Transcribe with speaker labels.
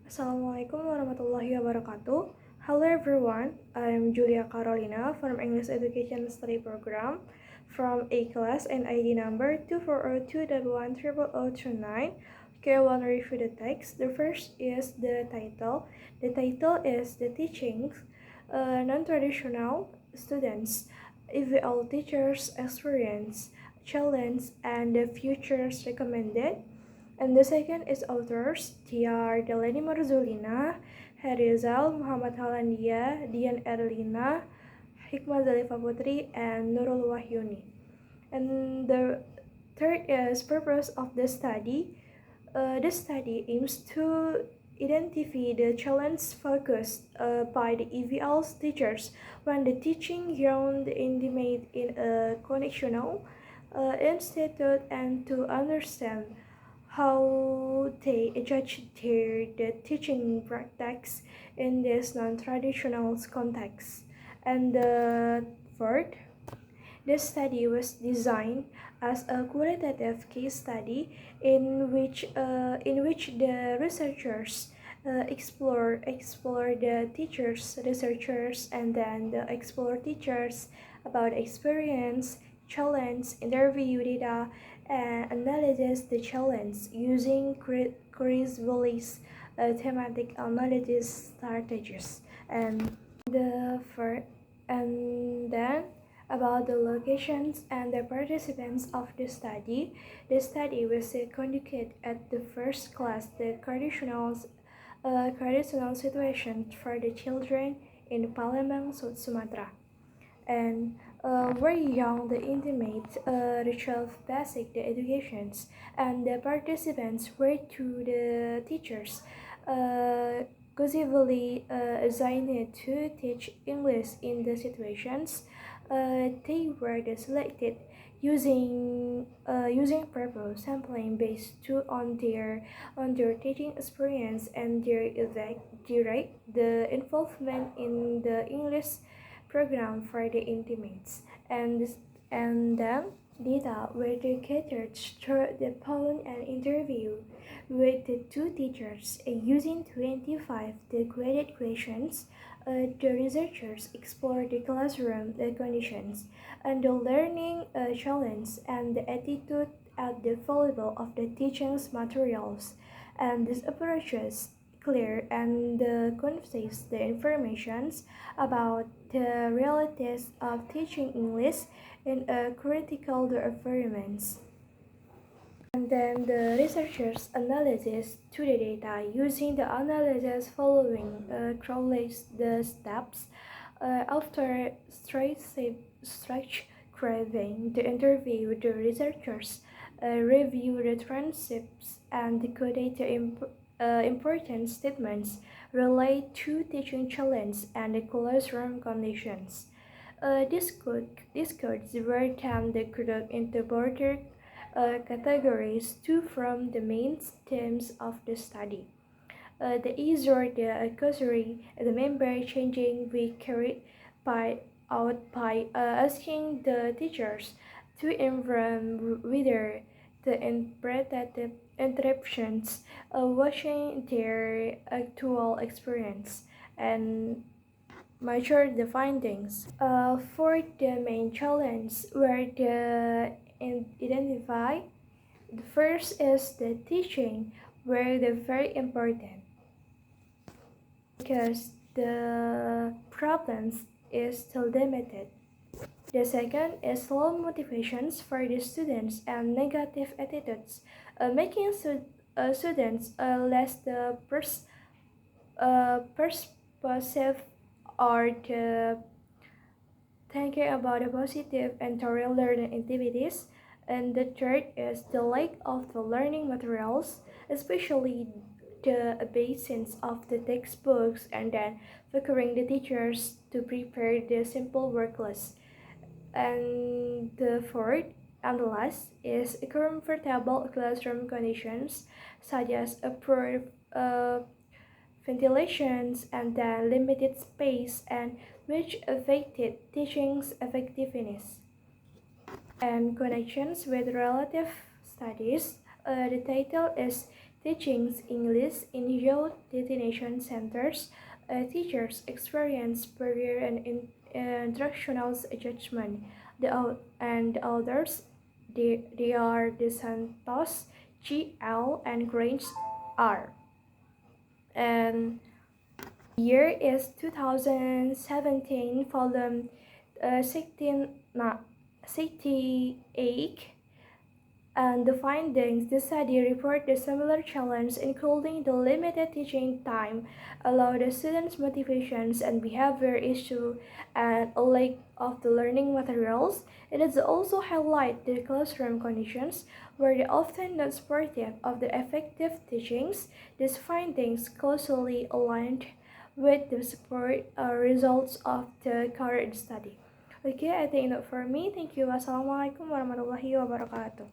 Speaker 1: Assalamualaikum warahmatullahi wabarakatuh. Hello everyone, I'm Julia Carolina from English Education Study Program from A class and ID number 240210029. Okay, I want to review the text. The first is the title. The title is The Teachings, Non-Traditional Students, EVL Teachers Experience, Challenge, and the Futures Recommended. And the second is authors Tiar Delani Marzulina, Harizal, Muhammad Halandia, Dian Erlina, Hikmah Zalifa Putri, and Nurul Wahyuni. And the third is purpose of the study. The study aims to identify the challenge focused by the EVL's teachers when the teaching ground intimate in a connectional institute and to understand how they judge the teaching practice in this non-traditional context. And the fourth, this study was designed as a qualitative case study in which the researchers explore the teachers, researchers, and then the explore teachers about experience, challenge, interview data, and analysis the challenge using quiz-based thematic analysis strategies. And the first, and then about the locations and the participants of the study. The study was conducted at the first class, the traditional situation for the children in Palembang, South Sumatra. And very young, the intimate ritual basic the educations, and the participants were to the teachers exclusively assigned to teach English in the situations. They were selected using purpose sampling based on their teaching experience and their direct the involvement in the English program for the intimates, and then data were gathered through the polling and interview with the two teachers using 25 the graded questions. The researchers explored the classroom conditions and the learning challenge and the attitude at the level of the teaching materials, and these approaches clear and conveys the informations about the realities of teaching English in a critical environment. And then the researchers analysis to the data using the analysis following correlates the steps after stretch craving the interview with the researchers review the transcripts and decoded the important statements relate to teaching challenge and the classroom conditions. These codes were then grouped into broader categories to from the main themes of the study. The easier the category, the member changing we carried by asking the teachers to inform whether the interpretive interruptions watching their actual experience and measure the findings. For the main challenge were the identify. The first is the teaching, where the very important because the problems is still limited. The second is low motivations for the students and negative attitudes, making students less the persuasive or the thinking about the positive and thorough learning activities. And the third is the lack of the learning materials, especially the absence of the textbooks, and then requiring the teachers to prepare the simple work list. And the fourth and the last is comfortable classroom conditions, such as a poor ventilations and then limited space, and which affected teaching's effectiveness. And connections with relative studies. The title is teaching English in youth detention centers. Teachers experience barrier and instructional judgment. And others, they are the Santos, GL, and Grange R. And year is 2017, volume 68. And the findings, the study report the similar challenge, including the limited teaching time, allow the students' motivations and behavior issue, and a lack of the learning materials. It is also highlight the classroom conditions where they often not supportive of the effective teachings. These findings closely aligned with the support results of the current study. Okay, I think that for me. Thank you. Wassalamualaikum warahmatullahi wabarakatuh.